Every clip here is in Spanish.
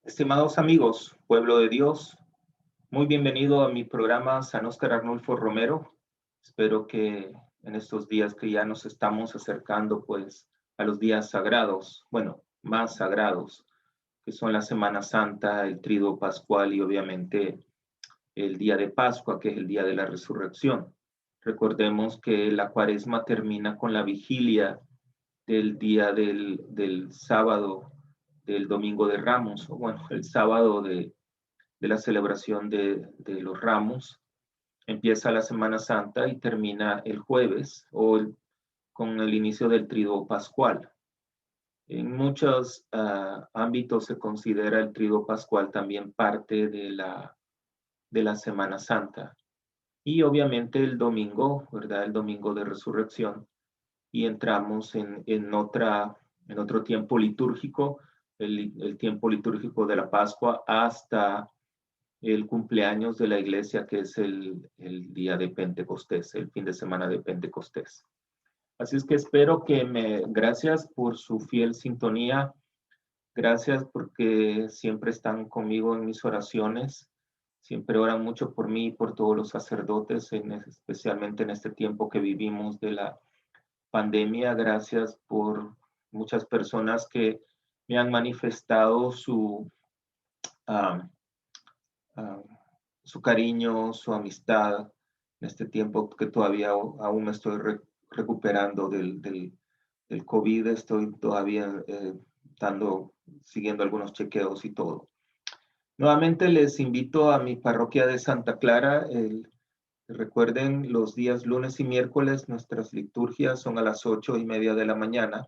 Estimados amigos, pueblo de Dios, muy bienvenido a mi programa San Óscar Arnulfo Romero. Espero que en estos días que ya nos estamos acercando pues a los días sagrados, bueno, más sagrados, que son la Semana Santa, el Triduo Pascual y obviamente el día de Pascua, que es el día de la resurrección. Recordemos que la Cuaresma termina con la vigilia del día del sábado, del Domingo de Ramos, o bueno, el sábado de la celebración de los Ramos. Empieza la Semana Santa y termina el jueves con el inicio del Triduo Pascual. En muchos ámbitos se considera el Triduo Pascual también parte de la Semana Santa. Y obviamente el domingo, ¿verdad? El domingo de resurrección. Y entramos en otro tiempo litúrgico, el tiempo litúrgico de la Pascua hasta el cumpleaños de la iglesia, que es el día de Pentecostés, el fin de semana de Pentecostés. Así es que espero gracias por su fiel sintonía, gracias porque siempre están conmigo en mis oraciones, siempre oran mucho por mí y por todos los sacerdotes, especialmente en este tiempo que vivimos de la pandemia. Gracias por muchas personas que me han manifestado uh, uh, su cariño, su amistad en este tiempo que todavía aún me estoy recuperando del COVID. Estoy todavía siguiendo algunos chequeos y todo. Nuevamente les invito a mi parroquia de Santa Clara. Recuerden, los días lunes y miércoles nuestras liturgias son a las 8:30 de la mañana.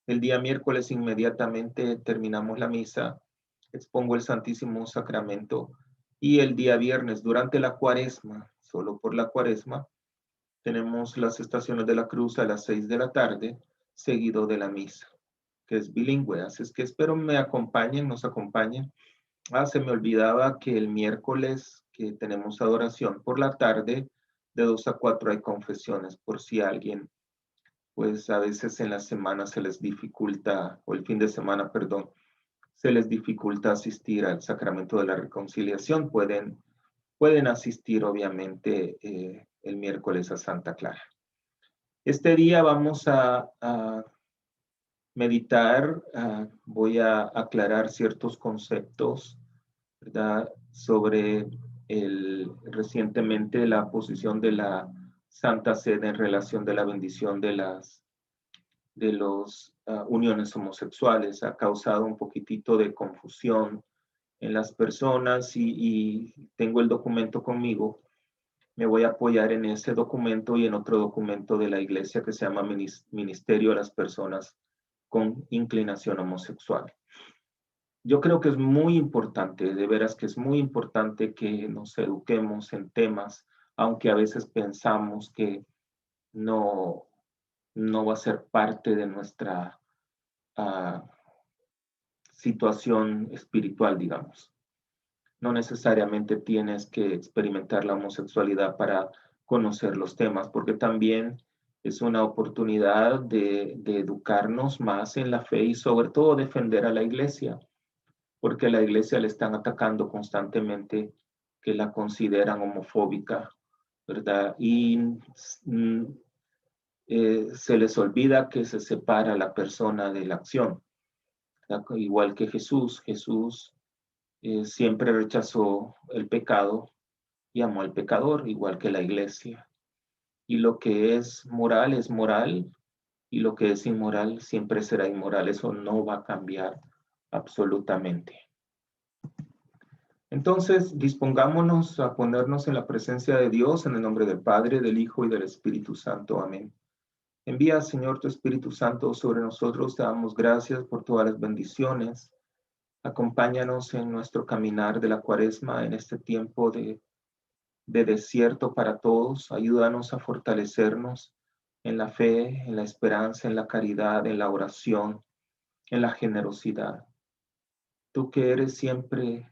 El día miércoles inmediatamente terminamos la misa, expongo el Santísimo Sacramento, y el día viernes durante la Cuaresma, solo por la Cuaresma, tenemos las estaciones de la cruz a las 6 de la tarde, seguido de la misa, que es bilingüe. Así es que espero nos acompañen. Se me olvidaba que el miércoles que tenemos adoración por la tarde, de 2 a 4 hay confesiones, por si alguien, pues a veces en la semana se les dificulta, o el fin de semana, perdón, se les dificulta asistir al sacramento de la reconciliación, pueden asistir obviamente el miércoles a Santa Clara. Este día vamos a meditar, voy a aclarar ciertos conceptos, ¿verdad? Sobre recientemente la posición de la Santa Sede en relación de la bendición de los uniones homosexuales. Ha causado un poquitito de confusión en las personas y tengo el documento conmigo. Me voy a apoyar en ese documento y en otro documento de la iglesia que se llama Ministerio a las Personas con Inclinación Homosexual. Yo creo que es muy importante, de veras que es muy importante que nos eduquemos en temas, aunque a veces pensamos que no va a ser parte de nuestra situación espiritual, digamos. No necesariamente tienes que experimentar la homosexualidad para conocer los temas, porque también es una oportunidad de educarnos más en la fe y sobre todo defender a la iglesia, porque a la iglesia le están atacando constantemente, que la consideran homofóbica, ¿verdad? Y se les olvida que se separa la persona de la acción, ¿verdad? Igual que Jesús siempre rechazó el pecado y amó al pecador, igual que la iglesia. Y lo que es moral, y lo que es inmoral siempre será inmoral. Eso no va a cambiar absolutamente. Entonces, dispongámonos a ponernos en la presencia de Dios, en el nombre del Padre, del Hijo y del Espíritu Santo. Amén. Envía, Señor, tu Espíritu Santo sobre nosotros. Te damos gracias por todas las bendiciones. Acompáñanos en nuestro caminar de la Cuaresma, en este tiempo de desierto para todos. Ayúdanos a fortalecernos en la fe, en la esperanza, en la caridad, en la oración, en la generosidad. Tú que eres siempre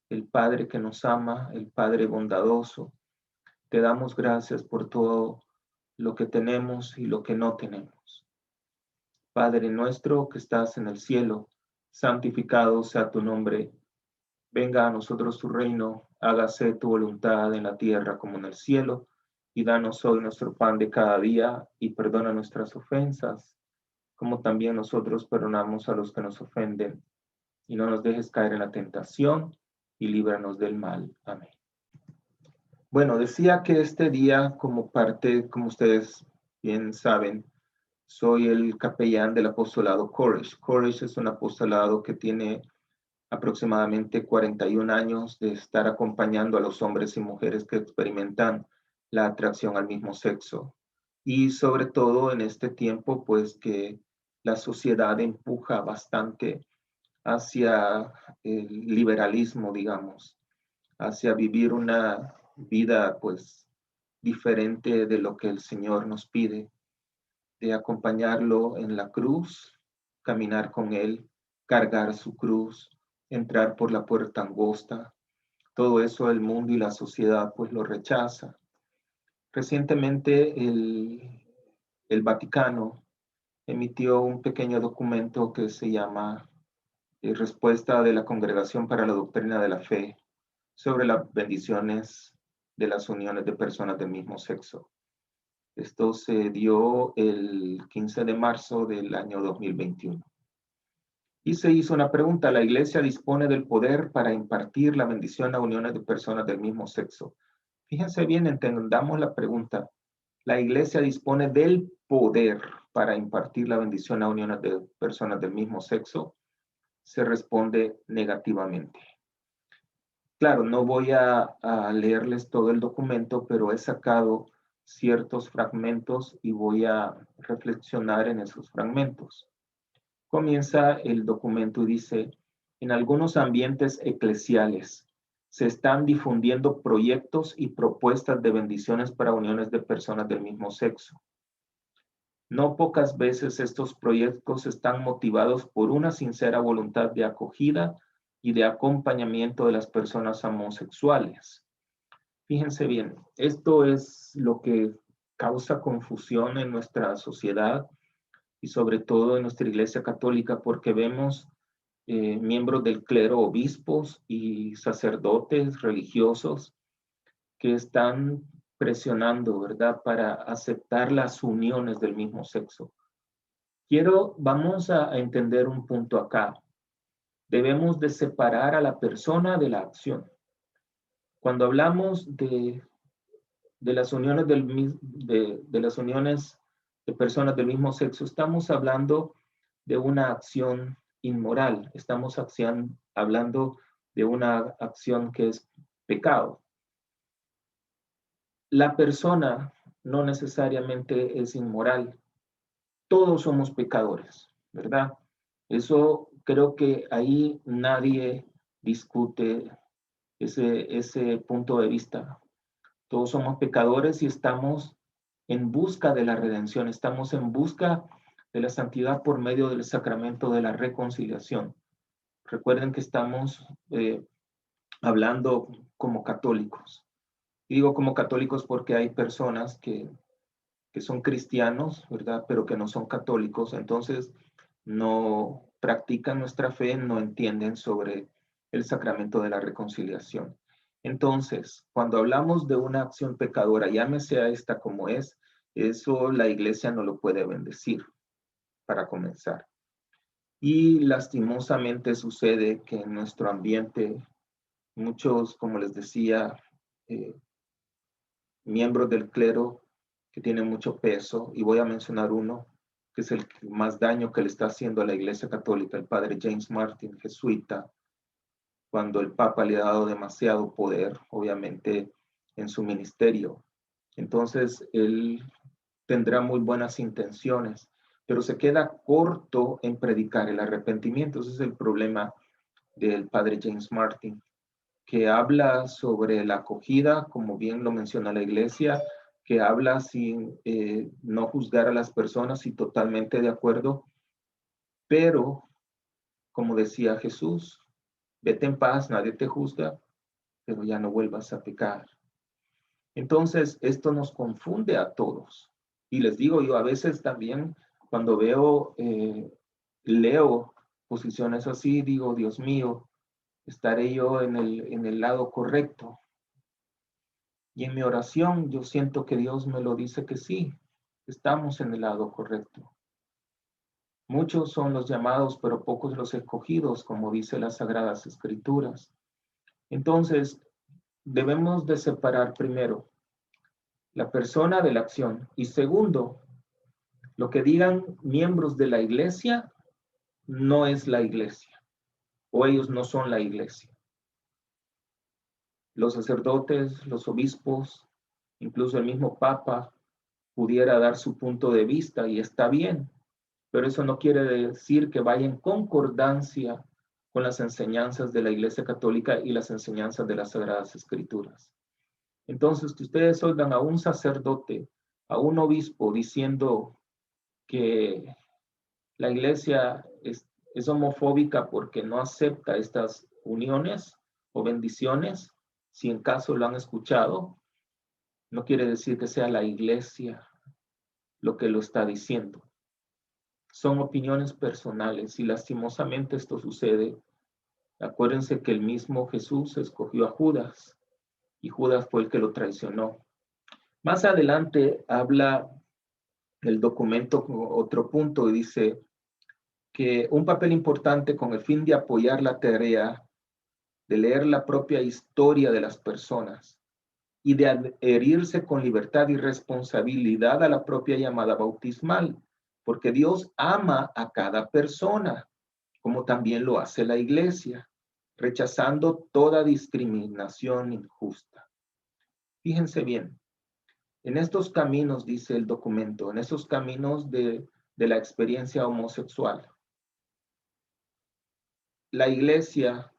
el Padre que nos ama, el Padre bondadoso, te damos gracias por todo lo que tenemos y lo que no tenemos. Padre nuestro que estás en el cielo, santificado sea tu nombre. Venga a nosotros tu reino, hágase tu voluntad en la tierra como en el cielo, y danos hoy nuestro pan de cada día, y perdona nuestras ofensas, como también nosotros perdonamos a los que nos ofenden, y no nos dejes caer en la tentación, y líbranos del mal. Amén. Bueno, decía que este día, como parte, como ustedes bien saben, soy el capellán del apostolado Courage. Courage es un apostolado que tiene aproximadamente 41 años de estar acompañando a los hombres y mujeres que experimentan la atracción al mismo sexo. Y sobre todo en este tiempo, pues que la sociedad empuja bastante hacia el liberalismo, digamos, hacia vivir una vida pues diferente de lo que el Señor nos pide, de acompañarlo en la cruz, caminar con Él, cargar su cruz, entrar por la puerta angosta. Todo eso el mundo y la sociedad pues lo rechaza. Recientemente el Vaticano emitió un pequeño documento que se llama Respuesta de la Congregación para la Doctrina de la Fe sobre las bendiciones de las uniones de personas del mismo sexo. Esto se dio el 15 de marzo del año 2021. Y se hizo una pregunta: ¿la iglesia dispone del poder para impartir la bendición a uniones de personas del mismo sexo? Fíjense bien, entendamos la pregunta. ¿La iglesia dispone del poder para impartir la bendición a uniones de personas del mismo sexo? Se responde negativamente. Claro, no voy a leerles todo el documento, pero he sacado ciertos fragmentos y voy a reflexionar en esos fragmentos. Comienza el documento y dice: en algunos ambientes eclesiales se están difundiendo proyectos y propuestas de bendiciones para uniones de personas del mismo sexo. No pocas veces estos proyectos están motivados por una sincera voluntad de acogida y de acompañamiento de las personas homosexuales. Fíjense bien, esto es lo que causa confusión en nuestra sociedad y sobre todo en nuestra Iglesia Católica, porque vemos miembros del clero, obispos y sacerdotes religiosos que están presionando, ¿verdad?, para aceptar las uniones del mismo sexo. Vamos a entender un punto acá. Debemos de separar a la persona de la acción. Cuando hablamos de las uniones de las uniones de personas del mismo sexo, estamos hablando de una acción inmoral, estamos hablando de una acción que es pecado. La persona no necesariamente es inmoral, todos somos pecadores, ¿verdad? Eso creo que ahí nadie discute ese punto de vista. Todos somos pecadores y estamos en busca de la redención, estamos en busca de la santidad por medio del sacramento de la reconciliación. Recuerden que estamos hablando como católicos. Y digo como católicos porque hay personas que son cristianos, ¿verdad? Pero que no son católicos, entonces no practican nuestra fe, no entienden sobre el sacramento de la reconciliación. Entonces, cuando hablamos de una acción pecadora, llámese a esta como es, eso la iglesia no lo puede bendecir, para comenzar. Y lastimosamente sucede que en nuestro ambiente, muchos, como les decía, miembros del clero que tienen mucho peso, y voy a mencionar uno que es el más daño que le está haciendo a la Iglesia Católica, el padre James Martin, jesuita, cuando el Papa le ha dado demasiado poder, obviamente, en su ministerio. Entonces, él tendrá muy buenas intenciones, pero se queda corto en predicar el arrepentimiento. Ese es el problema del padre James Martin, que habla sobre la acogida, como bien lo menciona la iglesia, que habla sin no juzgar a las personas y totalmente de acuerdo, pero como decía Jesús, vete en paz, nadie te juzga, pero ya no vuelvas a pecar. Entonces, esto nos confunde a todos. Y les digo, yo a veces también cuando leo posiciones así, digo, Dios mío, ¿Estaré yo en el lado correcto? Y en mi oración yo siento que Dios me lo dice que sí, estamos en el lado correcto. Muchos son los llamados, pero pocos los escogidos, como dice las Sagradas Escrituras. Entonces, debemos de separar primero la persona de la acción. Y segundo, lo que digan miembros de la iglesia no es la iglesia, o ellos no son la iglesia. Los sacerdotes, los obispos, incluso el mismo Papa pudiera dar su punto de vista y está bien, pero eso no quiere decir que vaya en concordancia con las enseñanzas de la Iglesia Católica y las enseñanzas de las Sagradas Escrituras. Entonces, que ustedes oigan a un sacerdote, a un obispo diciendo que la Iglesia es homofóbica porque no acepta estas uniones o bendiciones, si en caso lo han escuchado, no quiere decir que sea la Iglesia lo que lo está diciendo. Son opiniones personales y lastimosamente esto sucede. Acuérdense que el mismo Jesús escogió a Judas y Judas fue el que lo traicionó. Más adelante habla el documento con otro punto y dice que un papel importante con el fin de apoyar la tarea de leer la propia historia de las personas y de adherirse con libertad y responsabilidad a la propia llamada bautismal, porque Dios ama a cada persona, como también lo hace la iglesia, rechazando toda discriminación injusta. Fíjense bien, en estos caminos, dice el documento, en esos caminos de la experiencia homosexual, la iglesia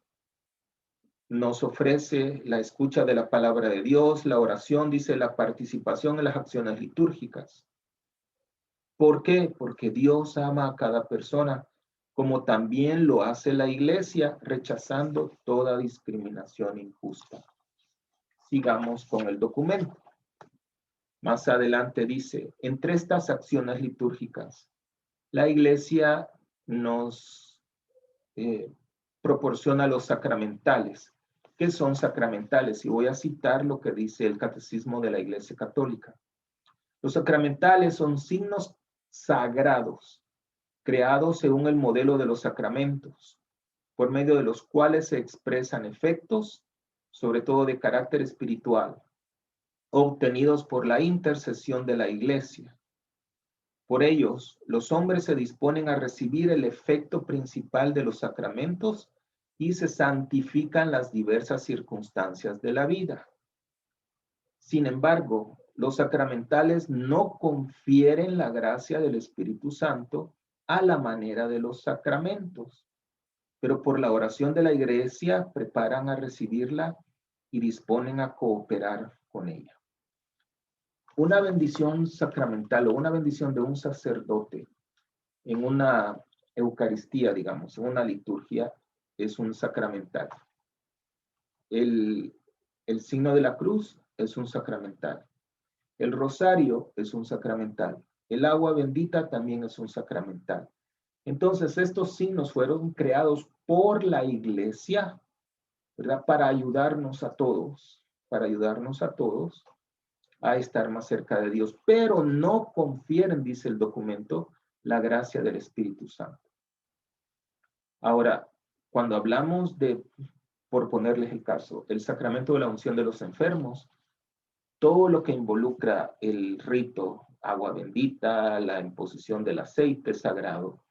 nos ofrece la escucha de la palabra de Dios, la oración, dice, la participación en las acciones litúrgicas. ¿Por qué? Porque Dios ama a cada persona, como también lo hace la iglesia, rechazando toda discriminación injusta. Sigamos con el documento. Más adelante dice, entre estas acciones litúrgicas, la iglesia nos proporciona los sacramentales. ¿Qué son sacramentales? Y voy a citar lo que dice el Catecismo de la Iglesia Católica. Los sacramentales son signos sagrados, creados según el modelo de los sacramentos, por medio de los cuales se expresan efectos, sobre todo de carácter espiritual, obtenidos por la intercesión de la Iglesia. Por ellos, los hombres se disponen a recibir el efecto principal de los sacramentos y se santifican las diversas circunstancias de la vida. Sin embargo, los sacramentales no confieren la gracia del Espíritu Santo a la manera de los sacramentos, pero por la oración de la iglesia preparan a recibirla y disponen a cooperar con ella. Una bendición sacramental o una bendición de un sacerdote en una Eucaristía, digamos, en una liturgia, es un sacramental. El signo de la cruz es un sacramental. El rosario es un sacramental. El agua bendita también es un sacramental. Entonces, estos signos fueron creados por la iglesia, ¿verdad? Para ayudarnos a todos a estar más cerca de Dios, pero no confieren, dice el documento, la gracia del Espíritu Santo. Ahora, cuando hablamos de, por ponerles el caso, el sacramento de la unción de los enfermos, todo lo que involucra el rito, agua bendita, la imposición del aceite sagrado,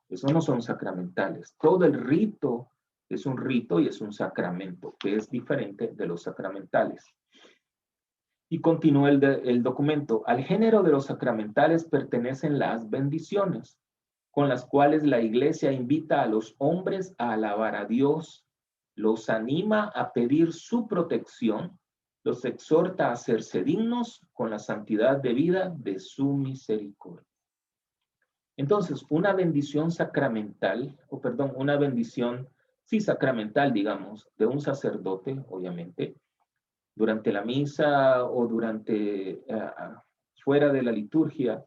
eso no son sacramentales. Todo el rito es un rito y es un sacramento, que es diferente de los sacramentales. Y continúa el documento. Al género de los sacramentales pertenecen las bendiciones, con las cuales la iglesia invita a los hombres a alabar a Dios, los anima a pedir su protección, los exhorta a hacerse dignos con la santidad de vida de su misericordia. Entonces, una bendición sacramental, una bendición, sí, sacramental, digamos, de un sacerdote, obviamente, durante la misa o fuera de la liturgia,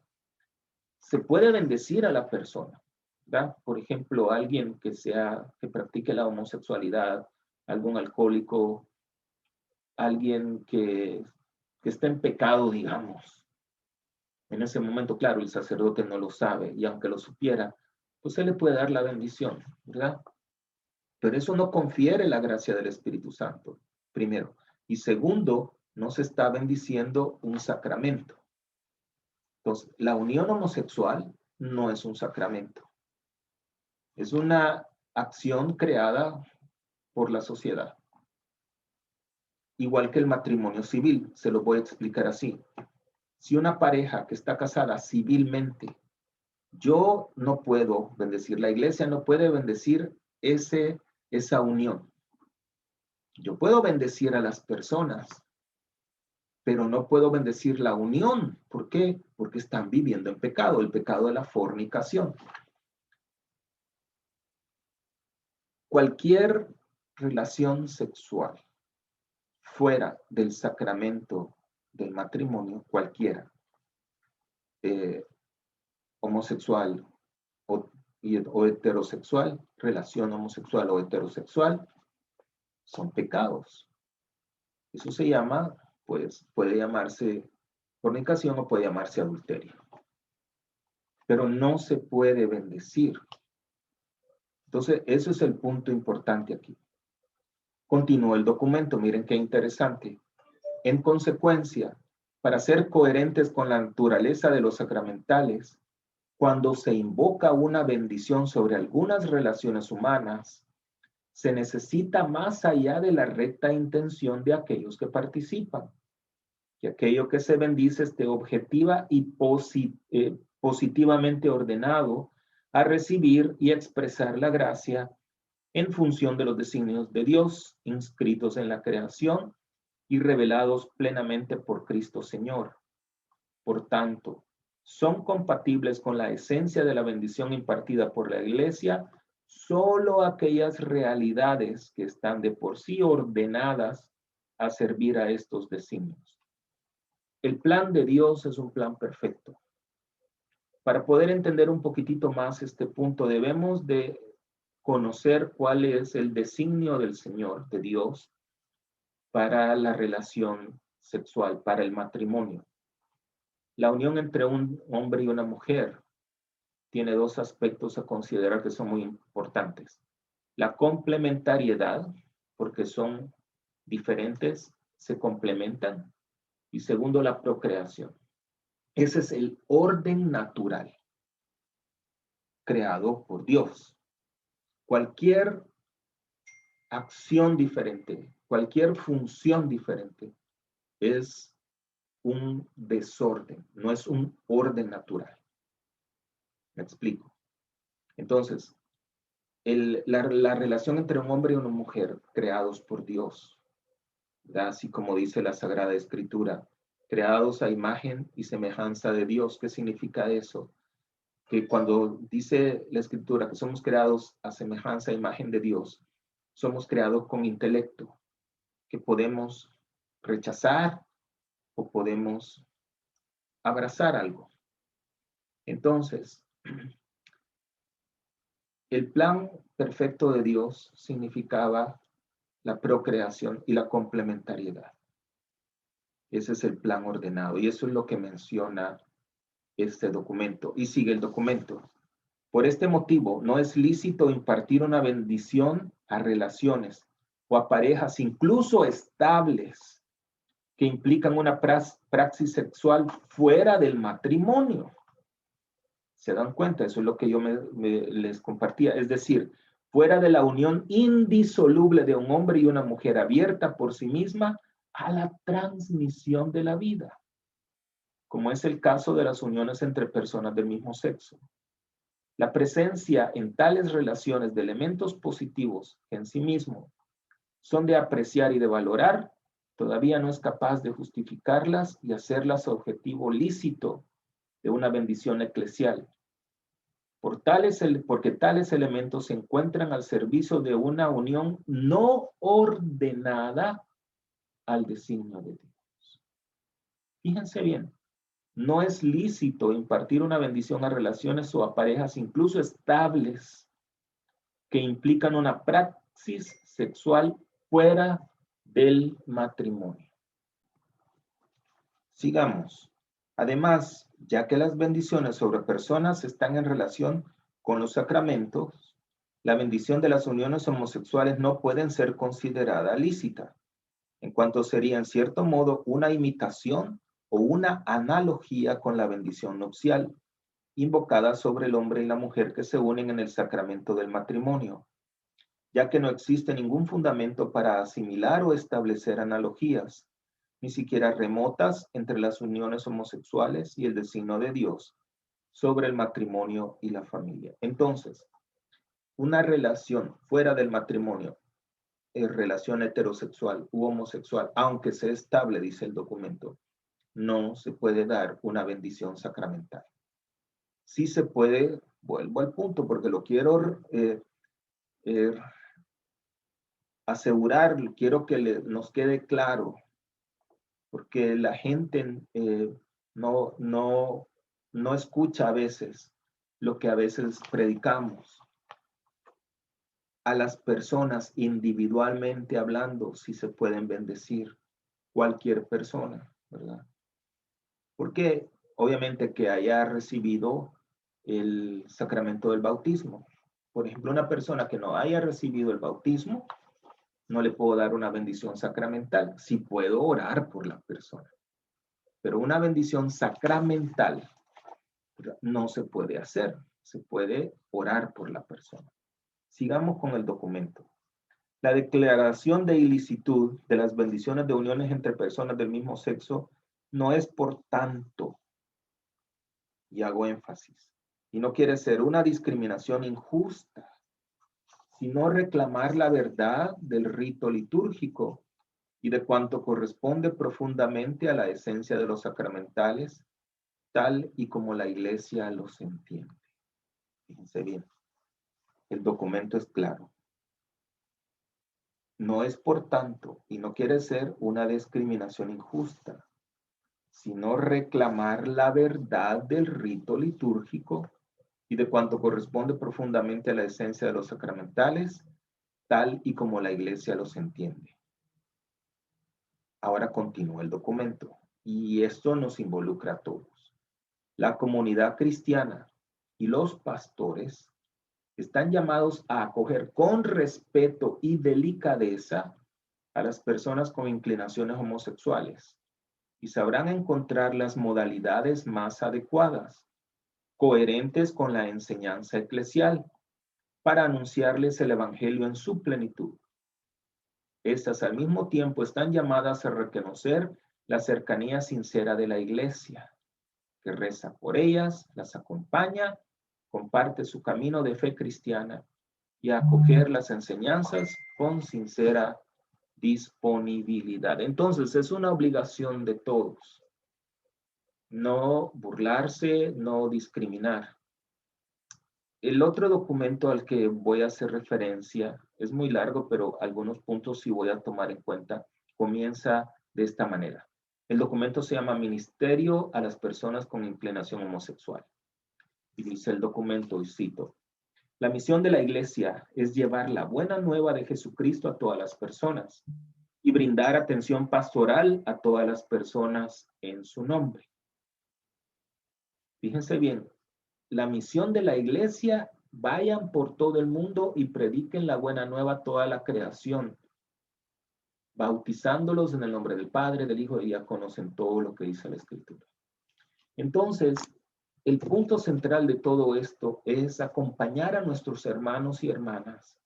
se puede bendecir a la persona, ¿verdad? Por ejemplo, alguien que practique la homosexualidad algún alcohólico, alguien que está en pecado, digamos. En ese momento, claro, el sacerdote no lo sabe, y aunque lo supiera, pues él le puede dar la bendición, ¿verdad? Pero eso no confiere la gracia del Espíritu Santo, primero. Y segundo, no se está bendiciendo un sacramento. Entonces, la unión homosexual no es un sacramento. Es una acción creada por la sociedad. Igual que el matrimonio civil, se lo voy a explicar así. Si una pareja que está casada civilmente, yo no puedo bendecir, la iglesia no puede bendecir esa unión. Yo puedo bendecir a las personas, pero no puedo bendecir la unión. ¿Por qué? Porque están viviendo en pecado, el pecado de la fornicación. Cualquier relación sexual fuera del sacramento del matrimonio, cualquiera, homosexual o heterosexual, relación homosexual o heterosexual, son pecados. Eso se llama, pues, puede llamarse fornicación o puede llamarse adulterio. Pero no se puede bendecir. Entonces, ese es el punto importante aquí. Continúa el documento, miren qué interesante. En consecuencia, para ser coherentes con la naturaleza de los sacramentales, cuando se invoca una bendición sobre algunas relaciones humanas, se necesita más allá de la recta intención de aquellos que participan, que aquello que se bendice esté objetiva y positivamente ordenado a recibir y expresar la gracia en función de los designios de Dios inscritos en la creación y revelados plenamente por Cristo Señor. Por tanto, son compatibles con la esencia de la bendición impartida por la Iglesia solo aquellas realidades que están de por sí ordenadas a servir a estos designios. El plan de Dios es un plan perfecto. Para poder entender un poquitito más este punto, debemos de conocer cuál es el designio del Señor, de Dios, para la relación sexual, para el matrimonio. La unión entre un hombre y una mujer tiene dos aspectos a considerar que son muy importantes. La complementariedad, porque son diferentes, se complementan. Y segundo, la procreación. Ese es el orden natural creado por Dios. Cualquier acción diferente, cualquier función diferente es un desorden, no es un orden natural. ¿Me explico? Entonces, la relación entre un hombre y una mujer creados por Dios, ¿verdad? Así como dice la Sagrada Escritura, creados a imagen y semejanza de Dios. ¿Qué significa eso? Que cuando dice la Escritura que somos creados a semejanza e imagen de Dios, somos creados con intelecto, que podemos rechazar o podemos abrazar algo. Entonces, el plan perfecto de Dios significaba la procreación y la complementariedad. Ese es el plan ordenado y eso es lo que menciona este documento. Y sigue el documento. Por este motivo, no es lícito impartir una bendición a relaciones o a parejas, incluso estables, que implican una praxis sexual fuera del matrimonio. ¿Se dan cuenta? Eso es lo que yo les compartía. Es decir, fuera de la unión indisoluble de un hombre y una mujer abierta por sí misma a la transmisión de la vida, como es el caso de las uniones entre personas del mismo sexo. La presencia en tales relaciones de elementos positivos que en sí mismos son de apreciar y de valorar, todavía no es capaz de justificarlas y hacerlas objetivo lícito de una bendición eclesial. Porque tales elementos se encuentran al servicio de una unión no ordenada al designio de Dios. Fíjense bien, no es lícito impartir una bendición a relaciones o a parejas incluso estables que implican una praxis sexual fuera del matrimonio. Sigamos. Además, ya que las bendiciones sobre personas están en relación con los sacramentos, la bendición de las uniones homosexuales no pueden ser considerada lícita, en cuanto sería en cierto modo una imitación o una analogía con la bendición nupcial, invocada sobre el hombre y la mujer que se unen en el sacramento del matrimonio, ya que no existe ningún fundamento para asimilar o establecer analogías, ni siquiera remotas, entre las uniones homosexuales y el designio de Dios sobre el matrimonio y la familia. Entonces, una relación fuera del matrimonio, relación heterosexual u homosexual, aunque sea estable, dice el documento, no se puede dar una bendición sacramental. Sí se puede, vuelvo al punto porque lo quiero asegurar, quiero que nos quede claro, porque la gente no escucha a veces lo que a veces predicamos. A las personas individualmente hablando, si se pueden bendecir cualquier persona, ¿verdad? Porque obviamente que haya recibido el sacramento del bautismo. Por ejemplo, una persona que no haya recibido el bautismo, no le puedo dar una bendición sacramental. Sí puedo orar por la persona, pero una bendición sacramental no se puede hacer. Se puede orar por la persona. Sigamos con el documento. La declaración de ilicitud de las bendiciones de uniones entre personas del mismo sexo no es, por tanto, y hago énfasis, y no quiere ser una discriminación injusta, sino reclamar la verdad del rito litúrgico y de cuanto corresponde profundamente a la esencia de los sacramentales, tal y como la Iglesia los entiende. Fíjense bien, el documento es claro. No es, por tanto, y no quiere ser una discriminación injusta, sino reclamar la verdad del rito litúrgico y de cuanto corresponde profundamente a la esencia de los sacramentales, tal y como la Iglesia los entiende. Ahora continúa el documento, y esto nos involucra a todos. La comunidad cristiana y los pastores están llamados a acoger con respeto y delicadeza a las personas con inclinaciones homosexuales y sabrán encontrar las modalidades más adecuadas, coherentes con la enseñanza eclesial, para anunciarles el Evangelio en su plenitud. Estas al mismo tiempo están llamadas a reconocer la cercanía sincera de la Iglesia, que reza por ellas, las acompaña, comparte su camino de fe cristiana y a acoger las enseñanzas con sincera disponibilidad. Entonces, es una obligación de todos. No burlarse, no discriminar. El otro documento al que voy a hacer referencia es muy largo, pero algunos puntos sí voy a tomar en cuenta. Comienza de esta manera. El documento se llama Ministerio a las personas con inclinación homosexual. Y dice el documento, y cito, la misión de la Iglesia es llevar la buena nueva de Jesucristo a todas las personas y brindar atención pastoral a todas las personas en su nombre. Fíjense bien, la misión de la Iglesia, vayan por todo el mundo y prediquen la buena nueva a toda la creación, bautizándolos en el nombre del Padre, del Hijo, y ya conocen todo lo que dice la Escritura. Entonces, el punto central de todo esto es acompañar a nuestros hermanos y hermanas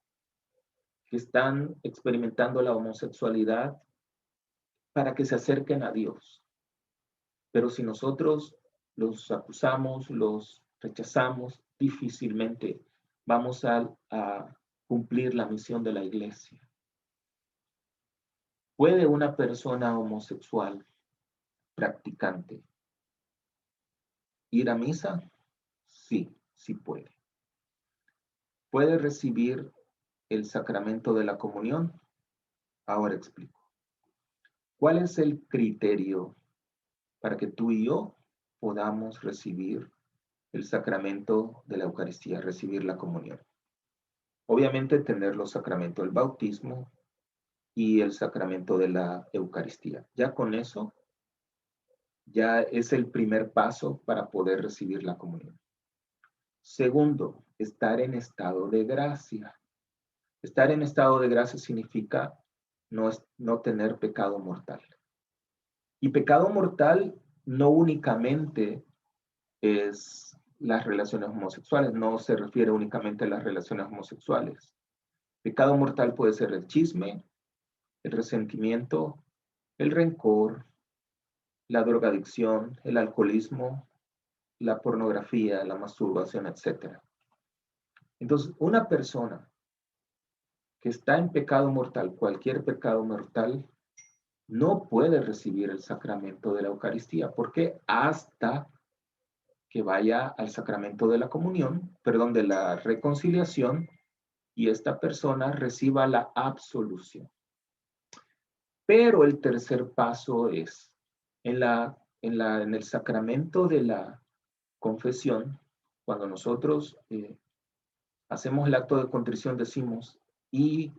que están experimentando la homosexualidad para que se acerquen a Dios. Pero si nosotros los acusamos, los rechazamos, difícilmente vamos a cumplir la misión de la Iglesia. ¿Puede una persona homosexual practicante ir a misa? Sí, sí puede. ¿Puede recibir el sacramento de la comunión? Ahora explico. ¿Cuál es el criterio para que tú y yo podamos recibir el sacramento de la Eucaristía, recibir la comunión? Obviamente tener los sacramentos del bautismo, y el sacramento de la Eucaristía. Ya con eso, ya es el primer paso para poder recibir la comunión. Segundo, estar en estado de gracia. Estar en estado de gracia significa no tener pecado mortal. Y pecado mortal no únicamente es las relaciones homosexuales, no se refiere únicamente a las relaciones homosexuales. Pecado mortal puede ser el chisme, el resentimiento, el rencor, la drogadicción, el alcoholismo, la pornografía, la masturbación, etc. Entonces, una persona que está en pecado mortal, cualquier pecado mortal, no puede recibir el sacramento de la Eucaristía. ¿Por qué? Hasta que vaya al sacramento de la comunión, perdón, de la reconciliación, y esta persona reciba la absolución. Pero el tercer paso es, en el sacramento de la confesión, cuando nosotros hacemos el acto de contrición, decimos, y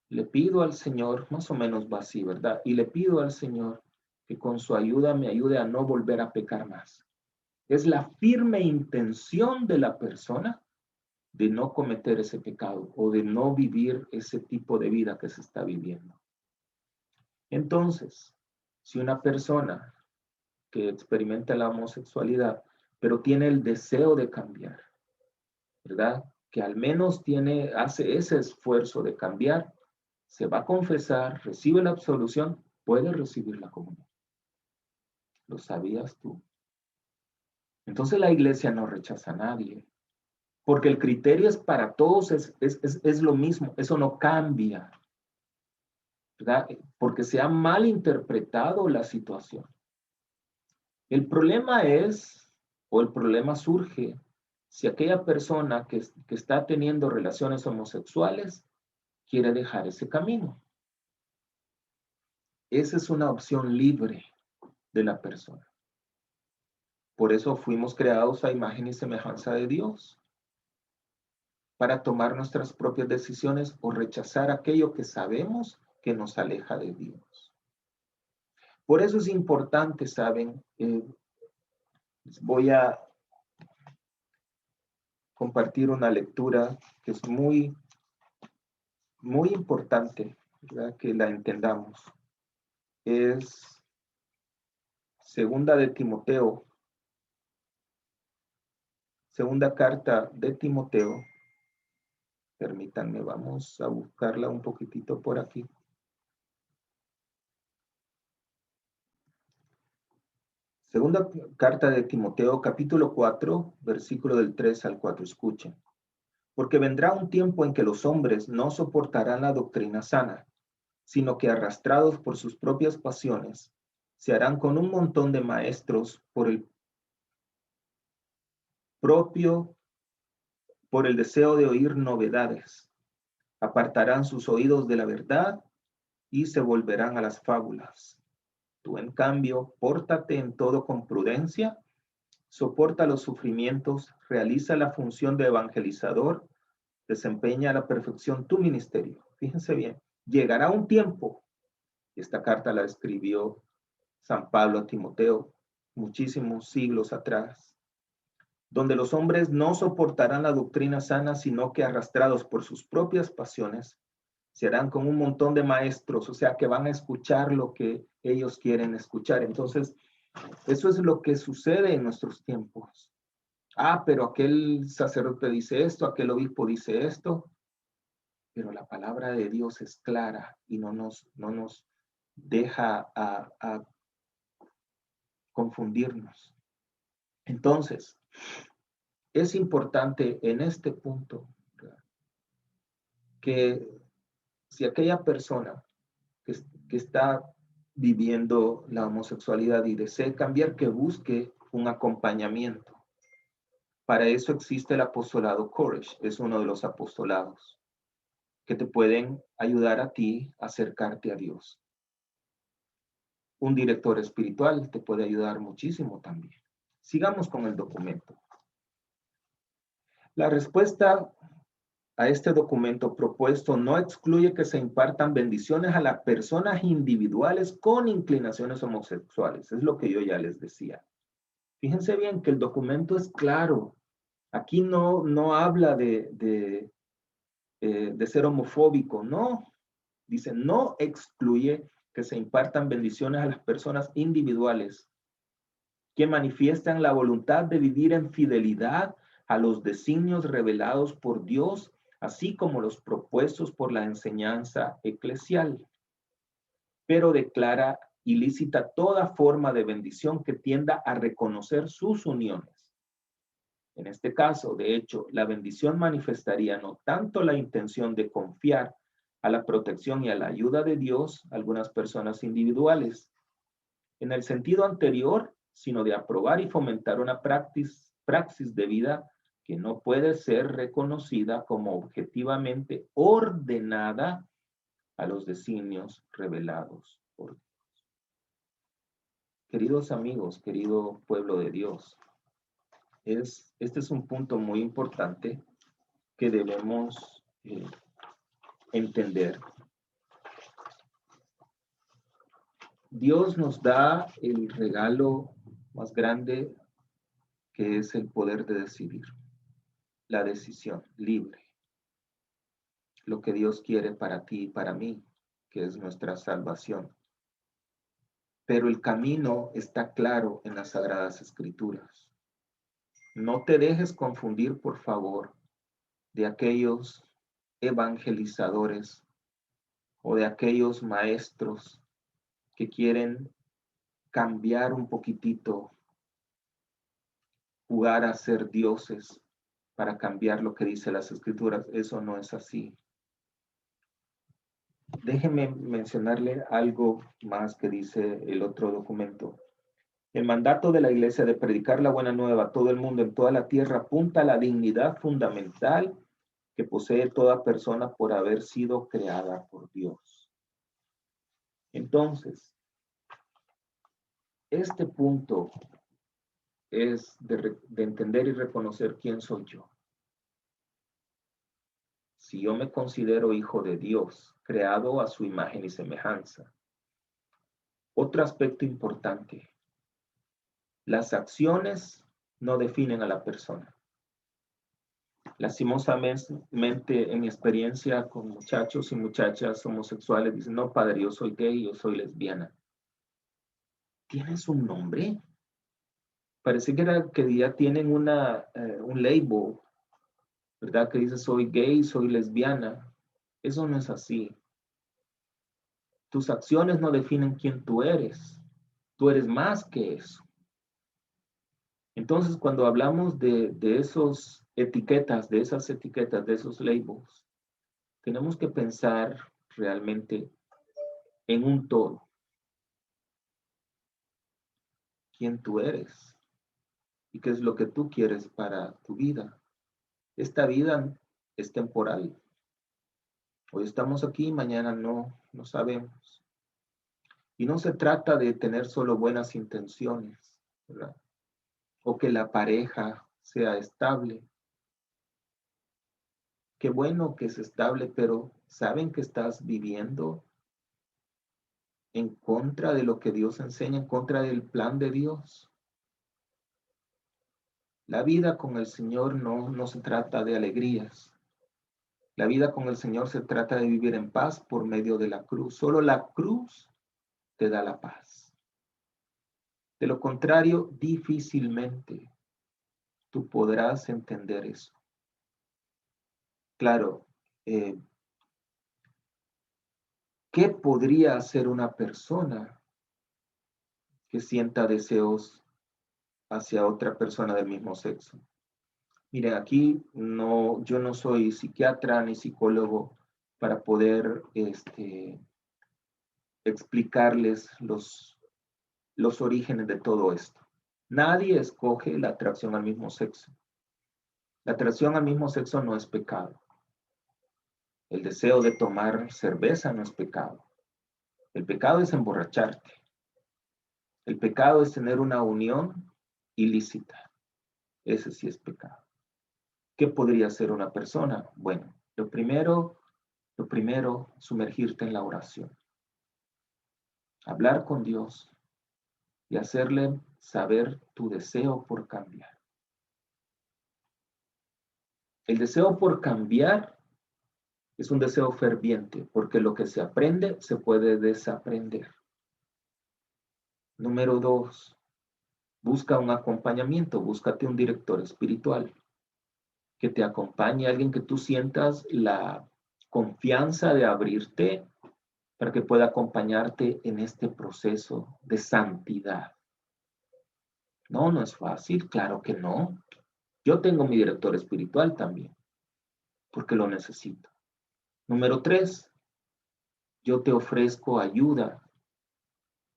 le pido al Señor, más o menos va así, ¿verdad? Y le pido al Señor que con su ayuda me ayude a no volver a pecar más. Es la firme intención de la persona de no cometer ese pecado o de no vivir ese tipo de vida que se está viviendo. Entonces, si una persona que experimenta la homosexualidad, pero tiene el deseo de cambiar, ¿verdad? Que al menos hace ese esfuerzo de cambiar, se va a confesar, recibe la absolución, puede recibir la comunión. ¿Lo sabías tú? Entonces la iglesia no rechaza a nadie, porque el criterio es para todos, es lo mismo, eso no cambia, ¿verdad? Porque se ha mal interpretado la situación. El problema o el problema surge si aquella persona que está teniendo relaciones homosexuales quiere dejar ese camino. Esa es una opción libre de la persona. Por eso fuimos creados a imagen y semejanza de Dios, para tomar nuestras propias decisiones o rechazar aquello que sabemos que nos aleja de Dios. Por eso es importante, ¿saben? Voy a compartir una lectura que es muy, muy importante, ¿verdad? Que la entendamos. Es segunda carta de Timoteo. Permítanme, vamos a buscarla un poquitito por aquí. Segunda carta de Timoteo, capítulo 4, versículo del 3 al 4. Escuchen. Porque vendrá un tiempo en que los hombres no soportarán la doctrina sana, sino que arrastrados por sus propias pasiones, se harán con un montón de maestros por el deseo de oír novedades. Apartarán sus oídos de la verdad y se volverán a las fábulas. Tú, en cambio, pórtate en todo con prudencia, soporta los sufrimientos, realiza la función de evangelizador, desempeña a la perfección tu ministerio. Fíjense bien, llegará un tiempo, esta carta la escribió San Pablo a Timoteo muchísimos siglos atrás, donde los hombres no soportarán la doctrina sana, sino que arrastrados por sus propias pasiones, se harán con un montón de maestros, o sea, que van a escuchar lo que ellos quieren escuchar. Entonces, eso es lo que sucede en nuestros tiempos. Pero aquel sacerdote dice esto, aquel obispo dice esto, pero la palabra de Dios es clara y no nos deja a confundirnos. Entonces, es importante en este punto, ¿verdad?, que si aquella persona que está viviendo la homosexualidad y desea cambiar, que busque un acompañamiento. Para eso existe el apostolado Courage, es uno de los apostolados que te pueden ayudar a ti a acercarte a Dios. Un director espiritual te puede ayudar muchísimo también. Sigamos con el documento. La respuesta a este documento propuesto no excluye que se impartan bendiciones a las personas individuales con inclinaciones homosexuales. Es lo que yo ya les decía. Fíjense bien que el documento es claro. Aquí no habla de ser homofóbico, no. Dice, no excluye que se impartan bendiciones a las personas individuales que manifiestan la voluntad de vivir en fidelidad a los designios revelados por Dios, así como los propuestos por la enseñanza eclesial, pero declara ilícita toda forma de bendición que tienda a reconocer sus uniones. En este caso, de hecho, la bendición manifestaría no tanto la intención de confiar a la protección y a la ayuda de Dios a algunas personas individuales, en el sentido anterior, sino de aprobar y fomentar una praxis de vida que no puede ser reconocida como objetivamente ordenada a los designios revelados por Dios. Queridos amigos, querido pueblo de Dios, este es un punto muy importante que debemos entender. Dios nos da el regalo más grande, que es el poder de decidir, la decisión libre, lo que Dios quiere para ti y para mí, que es nuestra salvación. Pero el camino está claro en las Sagradas Escrituras. No te dejes confundir, por favor, de aquellos evangelizadores o de aquellos maestros que quieren cambiar un poquitito, jugar a ser dioses para cambiar lo que dice las Escrituras. Eso no es así. Déjeme mencionarle algo más que dice el otro documento. El mandato de la Iglesia de predicar la buena nueva a todo el mundo en toda la tierra apunta a la dignidad fundamental que posee toda persona por haber sido creada por Dios. Entonces, este punto es de entender y reconocer quién soy yo. Si yo me considero hijo de Dios, creado a su imagen y semejanza. Otro aspecto importante. Las acciones no definen a la persona. Lastimosamente, en mi experiencia con muchachos y muchachas homosexuales, dicen, no, padre, yo soy gay, yo soy lesbiana. ¿Tienes un nombre? Parece que ya tienen un label, ¿verdad? Que dice, soy gay, soy lesbiana. Eso no es así. Tus acciones no definen quién tú eres. Tú eres más que eso. Entonces, cuando hablamos de esas etiquetas, de esos labels, tenemos que pensar realmente en un todo. ¿Quién tú eres? ¿Y qué es lo que tú quieres para tu vida? Esta vida es temporal. Hoy estamos aquí, mañana no sabemos. Y no se trata de tener solo buenas intenciones, ¿verdad? O que la pareja sea estable. Qué bueno que es estable, pero ¿saben que estás viviendo en contra de lo que Dios enseña, en contra del plan de Dios? La vida con el Señor no se trata de alegrías. La vida con el Señor se trata de vivir en paz por medio de la cruz. Solo la cruz te da la paz. De lo contrario, difícilmente tú podrás entender eso. Claro, ¿qué podría hacer una persona que sienta deseos hacia otra persona del mismo sexo? Miren, aquí yo no soy psiquiatra ni psicólogo para poder explicarles los orígenes de todo esto. Nadie escoge la atracción al mismo sexo. La atracción al mismo sexo no es pecado. El deseo de tomar cerveza no es pecado. El pecado es emborracharte. El pecado es tener una unión ilícita. Ese sí es pecado. ¿Qué podría ser una persona? Bueno, Lo primero, sumergirte en la oración. Hablar con Dios y hacerle saber tu deseo por cambiar. El deseo por cambiar es un deseo ferviente, porque lo que se aprende se puede desaprender. Número 2, busca un acompañamiento, búscate un director espiritual que te acompañe, alguien que tú sientas la confianza de abrirte para que pueda acompañarte en este proceso de santidad. No, no es fácil, claro que no. Yo tengo mi director espiritual también, porque lo necesito. Número 3, yo te ofrezco ayuda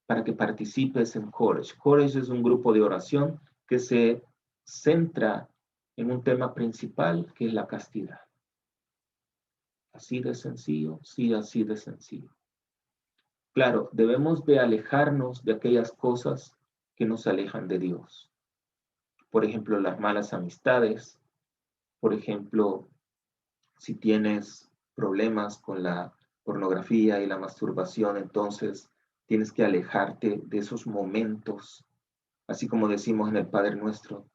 para que participes en Courage. Courage es un grupo de oración que se centra en un tema principal, que es la castidad. Así de sencillo, sí, así de sencillo. Claro, debemos de alejarnos de aquellas cosas que nos alejan de Dios. Por ejemplo, las malas amistades. Por ejemplo, si tienes problemas con la pornografía y la masturbación, entonces tienes que alejarte de esos momentos, así como decimos en el Padre Nuestro.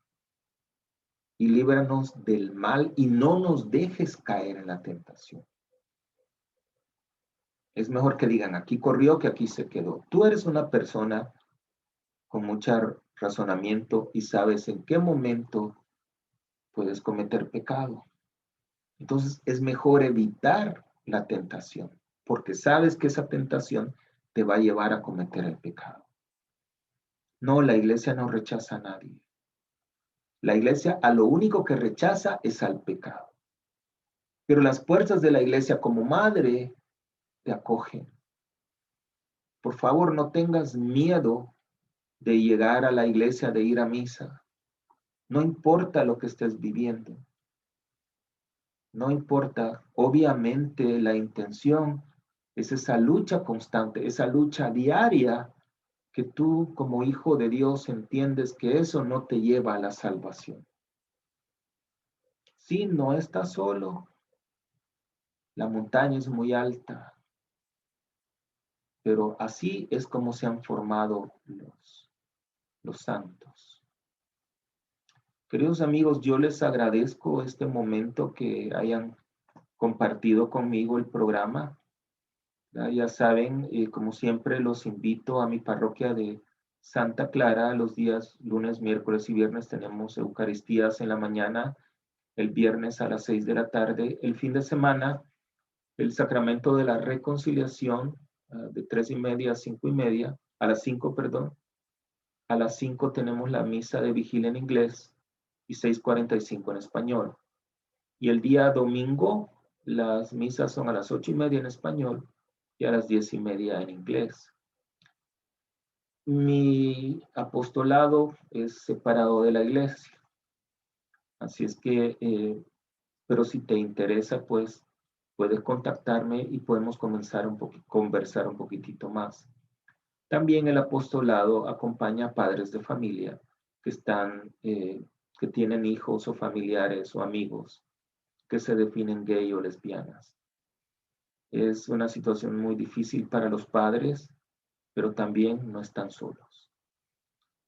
Y líbranos del mal y no nos dejes caer en la tentación. Es mejor que digan, aquí corrió que aquí se quedó. Tú eres una persona con mucho razonamiento y sabes en qué momento puedes cometer pecado. Entonces es mejor evitar la tentación, porque sabes que esa tentación te va a llevar a cometer el pecado. No, la iglesia no rechaza a nadie. La iglesia a lo único que rechaza es al pecado. Pero las puertas de la iglesia como madre te acogen. Por favor, no tengas miedo de llegar a la iglesia, de ir a misa. No importa lo que estés viviendo. No importa, obviamente la intención es esa lucha constante, esa lucha diaria que tú como hijo de Dios entiendes que eso no te lleva a la salvación. Sí, no estás solo, la montaña es muy alta, pero así es como se han formado los santos. Queridos amigos, yo les agradezco este momento que hayan compartido conmigo el programa. Ya saben, como siempre, los invito a mi parroquia de Santa Clara. Los días lunes, miércoles y viernes tenemos Eucaristías en la mañana, el viernes a las 6 de la tarde. El fin de semana, el sacramento de la reconciliación, de 3:30 a 5:30, a las 5, perdón. A las 5 tenemos la misa de vigilia en inglés y 6:45 en español. Y el día domingo, las misas son a las 8:30 en español y a las 10:30 en inglés. Mi apostolado es separado de la iglesia, así es que, pero si te interesa, pues puedes contactarme y podemos conversar un poquitito más. También el apostolado acompaña a padres de familia que que tienen hijos o familiares o amigos que se definen gay o lesbianas. Es una situación muy difícil para los padres, pero también no están solos.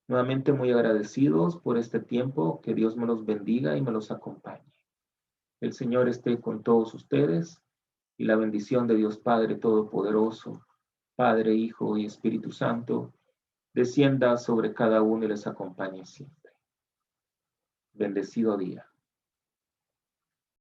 Nuevamente muy agradecidos por este tiempo, que Dios me los bendiga y me los acompañe. El Señor esté con todos ustedes y la bendición de Dios Padre Todopoderoso, Padre, Hijo y Espíritu Santo, descienda sobre cada uno y les acompañe siempre. Bendecido día.